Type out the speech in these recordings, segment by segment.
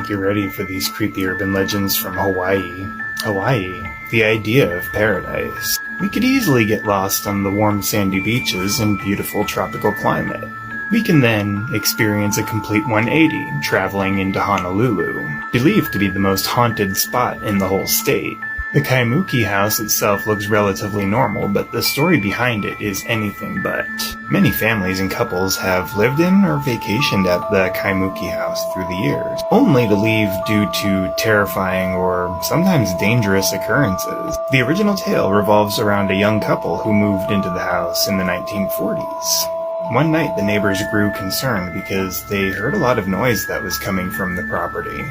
think you're ready for these creepy urban legends from Hawaii. Hawaii, the idea of paradise. We could easily get lost on the warm sandy beaches and beautiful tropical climate. We can then experience a complete 180, traveling into Honolulu, believed to be the most haunted spot in the whole state. The Kaimuki house itself looks relatively normal, but the story behind it is anything but. Many families and couples have lived in or vacationed at the Kaimuki house through the years, only to leave due to terrifying or sometimes dangerous occurrences. The original tale revolves around a young couple who moved into the house in the 1940s. One night the neighbors grew concerned because they heard a lot of noise that was coming from the property.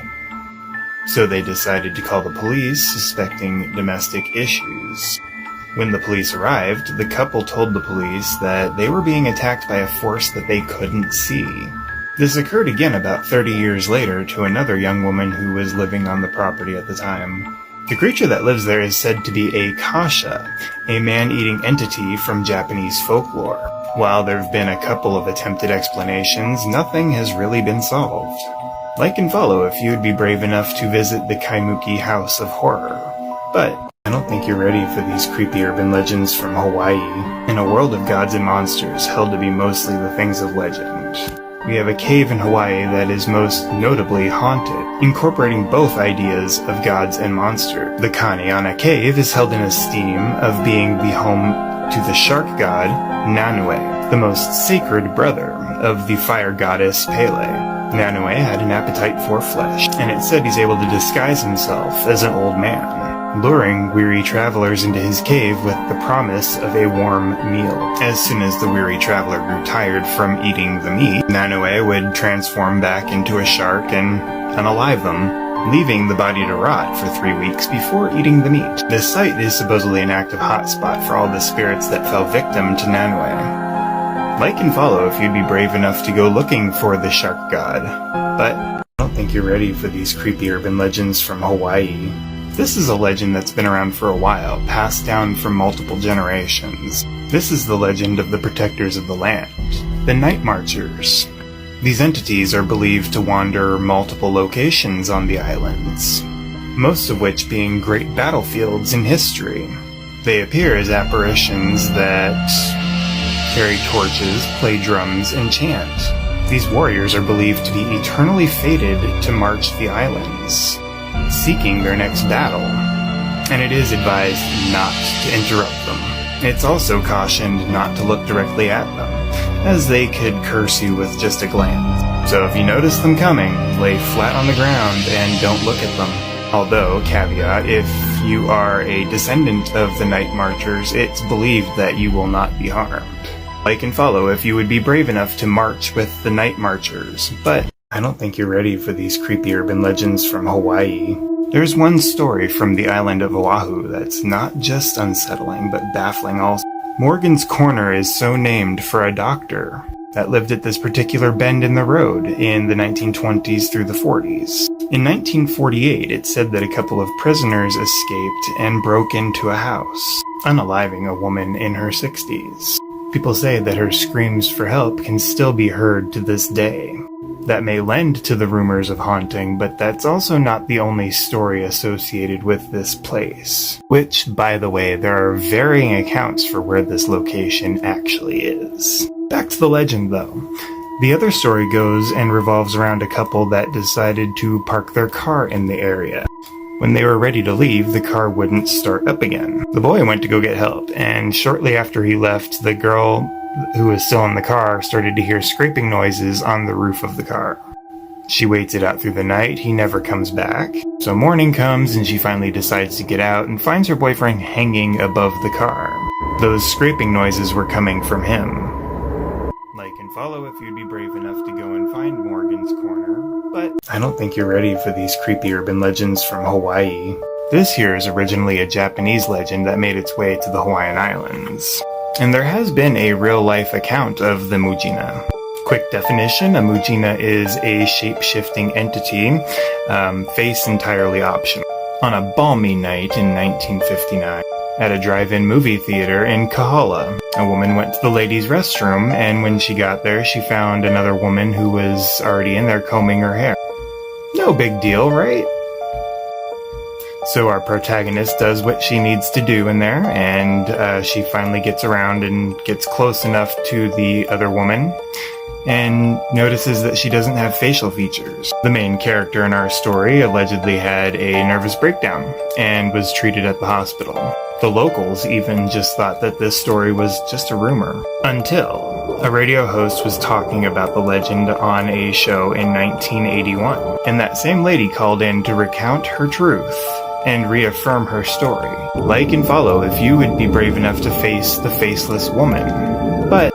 So they decided to call the police, suspecting domestic issues. When the police arrived, the couple told the police that they were being attacked by a force that they couldn't see. This occurred again about 30 years later to another young woman who was living on the property at the time. The creature that lives there is said to be a kasha, a man-eating entity from Japanese folklore. While there have been a couple of attempted explanations, nothing has really been solved. Like and follow if you would be brave enough to visit the Kaimuki House of Horror. But I don't think you're ready for these creepy urban legends from Hawaii. In a world of gods and monsters held to be mostly the things of legend, we have a cave in Hawaii that is most notably haunted, incorporating both ideas of gods and monsters. The Kanana Cave is held in esteem of being the home to the shark god Nanue, the most sacred brother of the fire goddess Pele. Nanue had an appetite for flesh, and it said he's able to disguise himself as an old man, luring weary travelers into his cave with the promise of a warm meal. As soon as the weary traveler grew tired from eating the meat, Nanue would transform back into a shark and unalive them, leaving the body to rot for 3 weeks before eating the meat. This site is supposedly an active hotspot for all the spirits that fell victim to Nanue. Like and follow if you'd be brave enough to go looking for the shark god. But I don't think you're ready for these creepy urban legends from Hawaii. This is a legend that's been around for a while, passed down from multiple generations. This is the legend of the protectors of the land, the Night Marchers. These entities are believed to wander multiple locations on the islands, most of which being great battlefields in history. They appear as apparitions that carry torches, play drums, and chant. These warriors are believed to be eternally fated to march the islands, seeking their next battle, and it is advised not to interrupt them. It's also cautioned not to look directly at them, as they could curse you with just a glance. So if you notice them coming, lay flat on the ground and don't look at them. Although, caveat, if you are a descendant of the Night Marchers, it's believed that you will not be harmed. Like and follow if you would be brave enough to march with the Night Marchers. But I don't think you're ready for these creepy urban legends from Hawaii. There's one story from the island of Oahu that's not just unsettling, but baffling also. Morgan's Corner is so named for a doctor that lived at this particular bend in the road in the 1920s through the 40s. In 1948, it said that a couple of prisoners escaped and broke into a house, unaliving a woman in her 60s. People say that her screams for help can still be heard to this day. That may lend to the rumors of haunting, but that's also not the only story associated with this place. Which, by the way, there are varying accounts for where this location actually is. Back to the legend, though. The other story goes and revolves around a couple that decided to park their car in the area. When they were ready to leave, the car wouldn't start up again. The boy went to go get help, and shortly after he left, the girl who was still in the car started to hear scraping noises on the roof of the car. She waits it out through the night. He never comes back. So morning comes, and she finally decides to get out and finds her boyfriend hanging above the car. Those scraping noises were coming from him. Like and follow if you'd be brave enough to go and find Morgan's Corner. But I don't think you're ready for these creepy urban legends from Hawaii. This here is originally a Japanese legend that made its way to the Hawaiian Islands. And there has been a real-life account of the Amujina. Quick definition, Amujina is a shape-shifting entity, face entirely optional. On a balmy night in 1959, at a drive-in movie theater in Kahala, a woman went to the ladies' restroom, and when she got there, she found another woman who was already in there combing her hair. No big deal, right? So our protagonist does what she needs to do in there, and she finally gets around and gets close enough to the other woman, and notices that she doesn't have facial features. The main character in our story allegedly had a nervous breakdown and was treated at the hospital. The locals even just thought that this story was just a rumor, until a radio host was talking about the legend on a show in 1981, and that same lady called in to recount her truth and reaffirm her story. Like and follow if you would be brave enough to face the faceless woman. But